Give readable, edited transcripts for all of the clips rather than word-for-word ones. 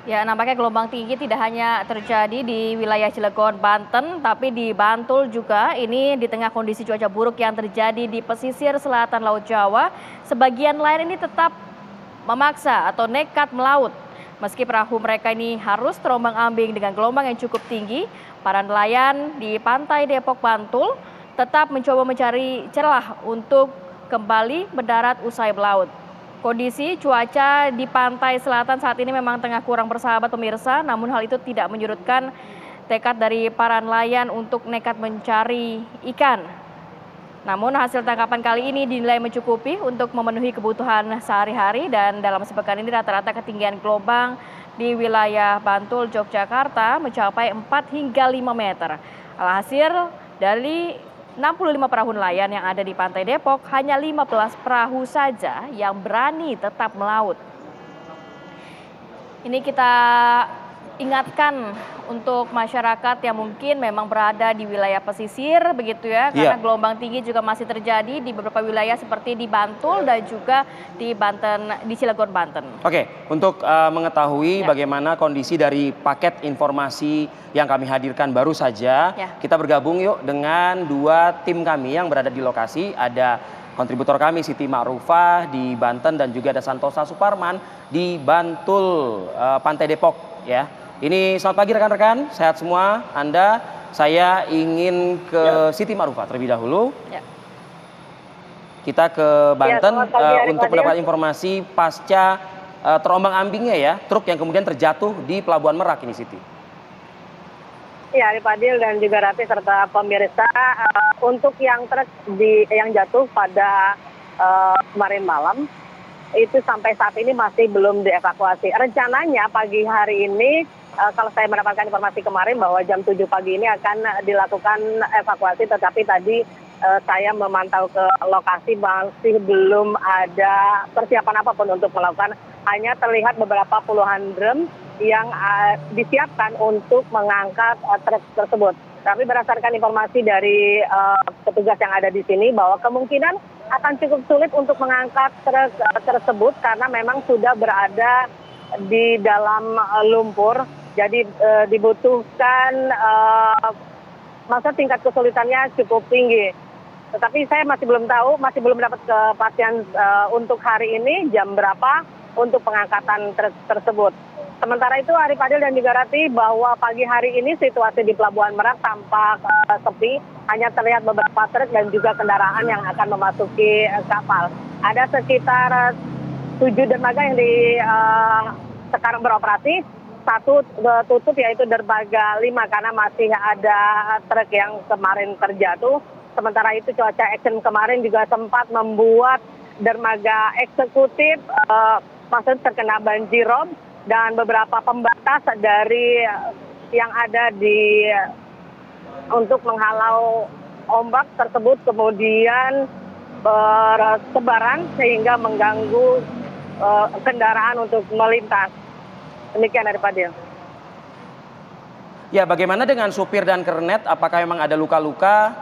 Ya, nampaknya gelombang tinggi tidak hanya terjadi di wilayah Cilegon, Banten, tapi di Bantul juga. Ini di tengah kondisi cuaca buruk yang terjadi di pesisir selatan Laut Jawa. Sebagian lain ini tetap memaksa atau nekat melaut. Meski perahu mereka ini harus terombang-ambing dengan gelombang yang cukup tinggi, para nelayan di pantai Depok, Bantul tetap mencoba mencari celah untuk kembali mendarat usai melaut. Kondisi cuaca di pantai selatan saat ini memang tengah kurang bersahabat pemirsa, namun hal itu tidak menyurutkan tekad dari para nelayan untuk nekat mencari ikan. Namun hasil tangkapan kali ini dinilai mencukupi untuk memenuhi kebutuhan sehari-hari dan dalam sepekan ini rata-rata ketinggian gelombang di wilayah Bantul, Yogyakarta mencapai 4 hingga 5 meter. Alhasil dari 65 perahu nelayan yang ada di pantai Depok, hanya 15 perahu saja yang berani tetap melaut. Ini kita ingatkan untuk masyarakat yang mungkin memang berada di wilayah pesisir begitu ya, karena gelombang tinggi juga masih terjadi di beberapa wilayah seperti di Bantul dan juga di Banten, di Cilegon, Banten. Oke, untuk mengetahui bagaimana kondisi dari paket informasi yang kami hadirkan baru saja, kita bergabung yuk dengan dua tim kami yang berada di lokasi. Ada kontributor kami Siti Ma'rufah di Banten dan juga ada Santosa Suparman di Bantul, Pantai Depok ya. Ini selamat pagi rekan-rekan, sehat semua. Saya ingin ke Siti Ma'rufah terlebih dahulu. Kita ke Banten untuk mendapat informasi pasca terombang-ambingnya ya, truk yang kemudian terjatuh di Pelabuhan Merak ini, Siti. Ya, Fadil dan juga Rati serta pemirsa, untuk yang truk yang jatuh pada kemarin malam itu sampai saat ini masih belum dievakuasi. Rencananya pagi hari ini, kalau saya mendapatkan informasi kemarin bahwa jam 7 pagi ini akan dilakukan evakuasi, tetapi tadi saya memantau ke lokasi masih belum ada persiapan apapun untuk melakukan. Hanya terlihat beberapa puluhan drum yang disiapkan untuk mengangkat truk tersebut. Tapi berdasarkan informasi dari petugas yang ada di sini bahwa kemungkinan akan cukup sulit untuk mengangkat truk tersebut karena memang sudah berada di dalam lumpur. Jadi dibutuhkan masa tingkat kesulitannya cukup tinggi. Tetapi saya masih belum tahu, masih belum dapat kepastian untuk hari ini jam berapa untuk pengangkatan truk tersebut. Sementara itu Arif Fadil dan juga Rati bahwa pagi hari ini situasi di Pelabuhan Merak tampak sepi, hanya terlihat beberapa truk dan juga kendaraan yang akan memasuki kapal. Ada sekitar 7 dermaga yang sekarang beroperasi. Satu tutup yaitu dermaga 5 karena masih ada truk yang kemarin terjatuh. Sementara itu cuaca ekstrem kemarin juga sempat membuat dermaga eksekutif masih terkena banjirop dan beberapa pembatas dari yang ada di untuk menghalau ombak tersebut kemudian bertebaran sehingga mengganggu kendaraan untuk melintas. Demikian dari Fadil. Ya, bagaimana dengan supir dan kernet? Apakah memang ada luka-luka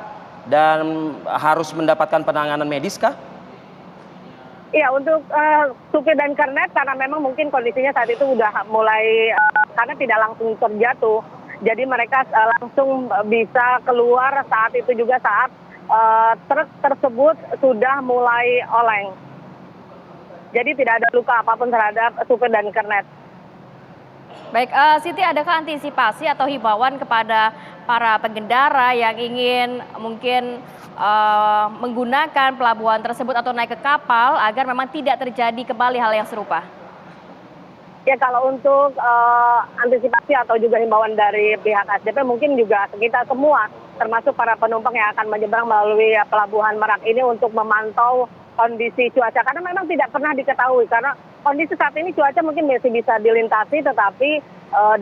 dan harus mendapatkan penanganan medis kah? Iya, untuk supir dan kernet karena memang mungkin kondisinya saat itu sudah mulai karena tidak langsung terjatuh. Jadi mereka langsung bisa keluar saat itu juga saat truk tersebut sudah mulai oleng. Jadi tidak ada luka apapun terhadap supir dan kernet. Baik, Siti, adakah antisipasi atau himbauan kepada para pengendara yang ingin mungkin menggunakan pelabuhan tersebut atau naik ke kapal agar memang tidak terjadi kembali hal yang serupa? Ya, kalau untuk antisipasi atau juga himbauan dari pihak SDP mungkin juga kita semua termasuk para penumpang yang akan menyeberang melalui Pelabuhan Merak ini untuk memantau kondisi cuaca karena memang tidak pernah diketahui karena kondisi saat ini cuaca mungkin masih bisa dilintasi tetapi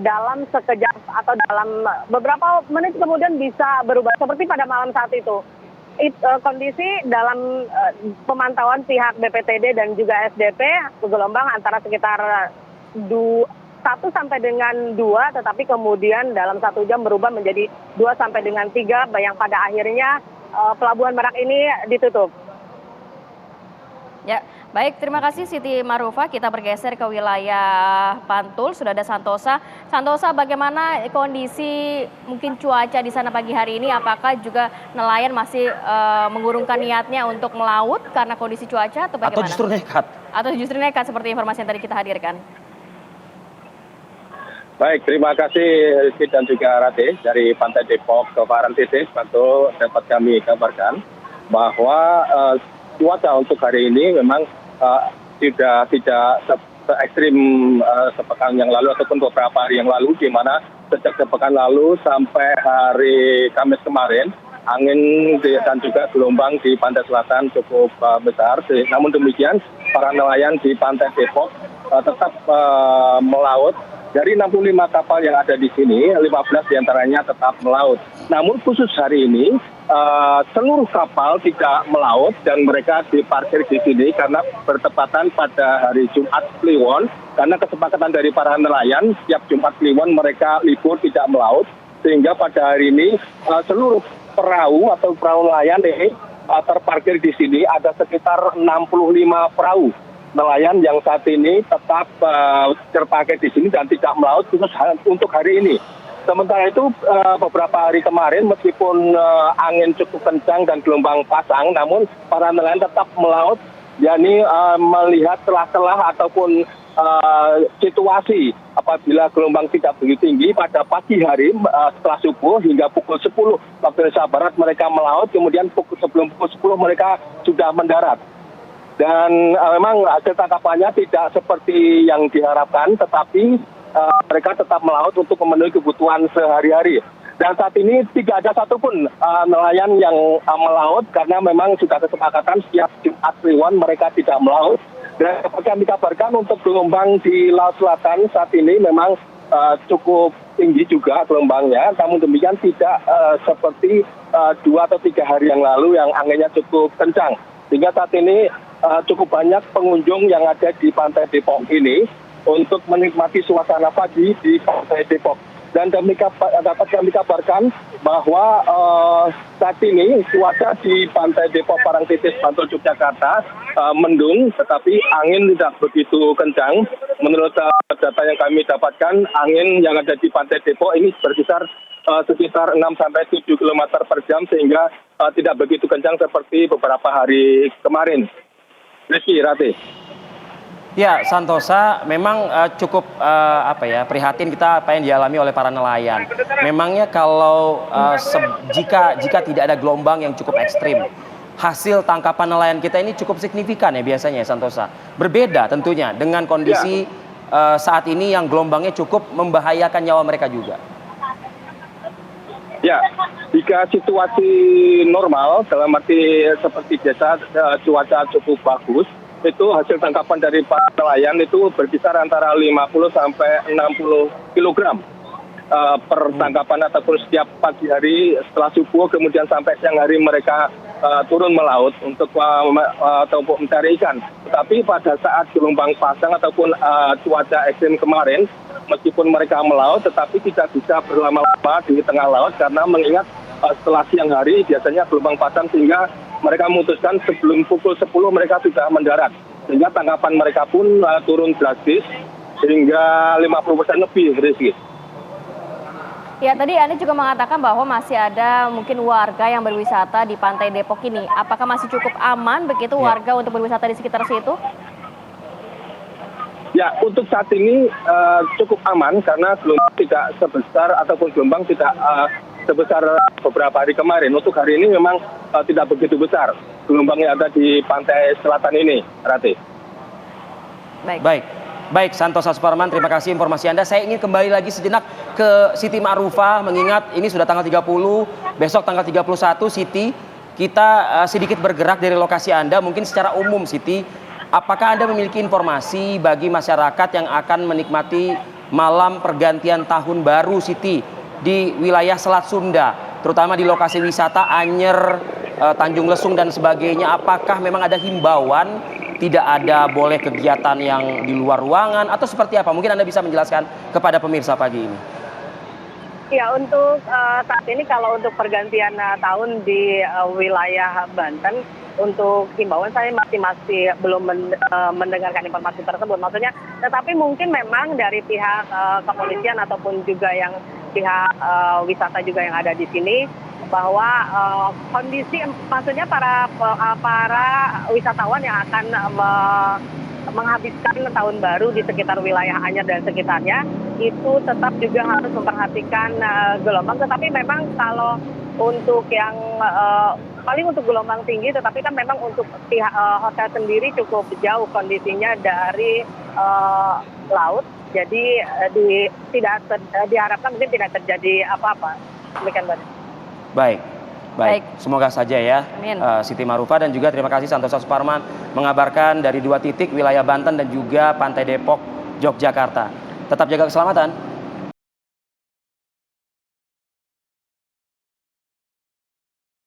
dalam sekejap atau dalam beberapa menit kemudian bisa berubah seperti pada malam saat itu. Kondisi dalam pemantauan pihak BPTD dan juga SDP gelombang antara sekitar 1 sampai dengan 2 tetapi kemudian dalam 1 jam berubah menjadi 2 sampai dengan 3 yang pada akhirnya Pelabuhan Merak ini ditutup. Ya, baik, terima kasih Siti Marufah. Kita bergeser ke wilayah Bantul, sudah ada Santosa. Santosa, bagaimana kondisi mungkin cuaca di sana pagi hari ini? Apakah juga nelayan masih mengurungkan niatnya untuk melaut karena kondisi cuaca atau bagaimana? Atau justru nekat? Atau justru nekat seperti informasi yang tadi kita hadirkan. Baik, terima kasih Rizky dan juga Rati dari Pantai Depok ke Parangtritis, Bantul dapat kami kabarkan bahwa cuaca untuk hari ini memang tidak se ekstrim sepekan yang lalu ataupun beberapa hari yang lalu, di mana sejak sepekan lalu sampai hari Kamis kemarin angin dan juga gelombang di pantai selatan cukup besar. Namun demikian para nelayan di Pantai Depok tetap melaut. Dari 65 kapal yang ada di sini, 15 diantaranya tetap melaut. Namun khusus hari ini, seluruh kapal tidak melaut dan mereka diparkir di sini karena bertepatan pada hari Jumat Kliwon. Karena kesepakatan dari para nelayan, setiap Jumat Kliwon mereka libur tidak melaut. Sehingga pada hari ini seluruh perahu atau perahu nelayan ini terparkir di sini, ada sekitar 65 perahu nelayan yang saat ini tetap terpakai di sini dan tidak melaut khusus untuk hari ini. Sementara itu beberapa hari kemarin meskipun angin cukup kencang dan gelombang pasang, namun para nelayan tetap melaut, yakni melihat celah-celah ataupun situasi apabila gelombang tidak begitu tinggi pada pagi hari setelah subuh hingga pukul 10 waktu Indonesia Barat mereka melaut, kemudian sebelum pukul 10 mereka sudah mendarat. Dan memang hasil tangkapannya tidak seperti yang diharapkan, tetapi mereka tetap melaut untuk memenuhi kebutuhan sehari-hari. Dan saat ini tidak ada satupun nelayan yang melaut karena memang sudah kesepakatan setiap Jumat Kliwon mereka tidak melaut. Dan seperti yang dikabarkan untuk gelombang di Laut Selatan saat ini memang cukup tinggi juga gelombangnya, namun demikian tidak seperti 2 atau 3 hari yang lalu yang anginnya cukup kencang. Sehingga saat ini cukup banyak pengunjung yang ada di Pantai Depok ini untuk menikmati suasana pagi di Pantai Depok. Dan dapat kami kabarkan bahwa saat ini cuaca di Pantai Depok Parangtritis Bantul Yogyakarta mendung, tetapi angin tidak begitu kencang. Menurut data yang kami dapatkan, angin yang ada di Pantai Depok ini berkisar sekitar 6 sampai 7 km per jam, sehingga tidak begitu kencang seperti beberapa hari kemarin. Rizky, Rati. Ya, Santosa, memang cukup prihatin kita apa yang dialami oleh para nelayan. Memangnya kalau jika tidak ada gelombang yang cukup ekstrim, hasil tangkapan nelayan kita ini cukup signifikan ya biasanya, Santosa. Berbeda tentunya dengan kondisi saat ini yang gelombangnya cukup membahayakan nyawa mereka juga. Ya, jika situasi normal, dalam arti seperti biasa cuaca cukup bagus, itu hasil tangkapan dari para nelayan itu berkisar antara 50 sampai 60 kg per tangkapan ataupun setiap pagi hari setelah subuh kemudian sampai siang hari mereka turun melaut untuk mencari ikan. Tetapi pada saat gelombang pasang ataupun cuaca ekstrim kemarin, meskipun mereka melaut tetapi tidak bisa berlama-lama di tengah laut karena mengingat setelah siang hari biasanya gelombang pasang, sehingga mereka memutuskan sebelum pukul 10 mereka sudah mendarat. Sehingga tangkapan mereka pun turun drastis hingga 50% lebih, Rizky. Ya, tadi Anda juga mengatakan bahwa masih ada mungkin warga yang berwisata di Pantai Depok ini. Apakah masih cukup aman begitu warga untuk berwisata di sekitar situ? Ya, untuk saat ini cukup aman karena gelombang tidak sebesar ataupun gelombang tidak sebesar beberapa hari kemarin. Untuk hari ini memang tidak begitu besar gelombang yang ada di pantai selatan ini, Rati. Baik, Santosa Suparman, terima kasih informasi Anda. Saya ingin kembali lagi sejenak ke Siti Marufah, mengingat ini sudah tanggal 30, besok tanggal 31, Siti. Kita sedikit bergerak dari lokasi Anda, mungkin secara umum, Siti. Apakah Anda memiliki informasi bagi masyarakat yang akan menikmati malam pergantian tahun baru, Siti, di wilayah Selat Sunda, terutama di lokasi wisata Anyer, Tanjung Lesung dan sebagainya? Apakah memang ada himbauan tidak ada boleh kegiatan yang di luar ruangan atau seperti apa? Mungkin Anda bisa menjelaskan kepada pemirsa pagi ini. Ya, untuk saat ini kalau untuk pergantian tahun di wilayah Banten, untuk himbauan saya masih belum mendengarkan informasi tersebut. Maksudnya, tetapi mungkin memang dari pihak kepolisian ataupun juga yang pihak wisata juga yang ada di sini, bahwa kondisi, maksudnya para wisatawan yang akan menghabiskan tahun baru di sekitar wilayah Anyer dan sekitarnya, itu tetap juga harus memperhatikan gelombang. Tetapi memang kalau untuk yang paling untuk gelombang tinggi, tetapi kan memang untuk pihak hotel sendiri cukup jauh kondisinya dari laut. Jadi diharapkan mungkin tidak terjadi apa-apa. Demikian, Mbak. Baik. Semoga saja ya. Siti Marufa, dan juga terima kasih Santosa Suparman mengabarkan dari 2 titik wilayah Banten dan juga Pantai Depok, Yogyakarta. Tetap jaga keselamatan.